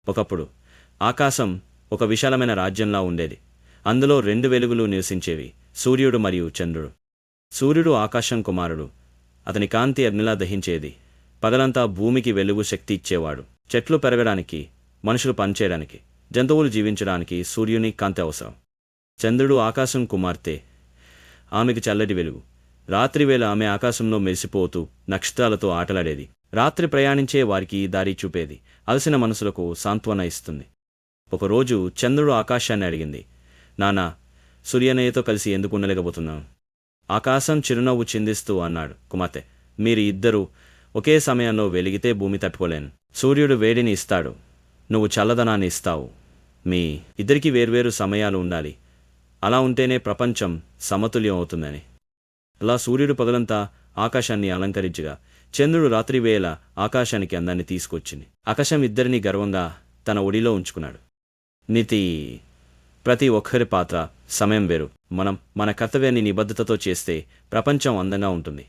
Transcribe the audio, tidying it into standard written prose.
ఒకప్పుడు ఆకాశం ఒక విశాలమైన రాజ్యంలా ఉండేది. అందులో 2 వెలుగులు నివసించేవి, సూర్యుడు మరియు చంద్రుడు. సూర్యుడు ఆకాశం కుమారుడు. అతని కాంతి అగ్నిలా దహించేది. పగలంతా భూమికి వెలుగు శక్తి ఇచ్చేవాడు. చెట్లు పెరగడానికి, మనుషులు పనిచేయడానికి, జంతువులు జీవించడానికి సూర్యుని కాంతి అవసరం. చంద్రుడు ఆకాశం కుమార్తె. ఆమెకు చల్లటి వెలుగు. రాత్రివేళ ఆమె ఆకాశంలో మెరిసిపోతూ నక్షత్రాలతో ఆటలాడేది. రాత్రి ప్రయాణించే వారికి దారి చూపేది. అలసిన మనసులకు సాంత్వన ఇస్తుంది. ఒకరోజు చంద్రుడు ఆకాశాన్ని అడిగింది, నానా, సూర్యనయ్యతో కలిసి ఎందుకు ఉండలేకపోతున్నాం? ఆకాశం చిరునవ్వు చిందిస్తూ అన్నాడు, కుమార్తె, మీరు ఇద్దరూ ఒకే సమయంలో వెలిగితే భూమి తట్టుకోలేను. సూర్యుడు వేడిని ఇస్తాడు, నువ్వు చల్లదనాన్ని ఇస్తావు. మీ ఇద్దరికీ వేర్వేరు సమయాలు ఉండాలి. అలా ఉంటేనే ప్రపంచం సమతుల్యం అవుతుందని. అలా సూర్యుడు పగలంతా ఆకాశాన్ని అలంకరించగా, చంద్రుడు రాత్రివేళ ఆకాశానికి అందాన్ని తీసుకొచ్చింది. ఆకాశం ఇద్దరినీ గర్వంగా తన ఒడిలో ఉంచుకున్నాడు. నీతి: ప్రతి ఒక్కరి పాత్ర, సమయం వేరు. మనం మన కర్తవ్యాన్ని నిబద్ధతతో చేస్తే ప్రపంచం అందంగా ఉంటుంది.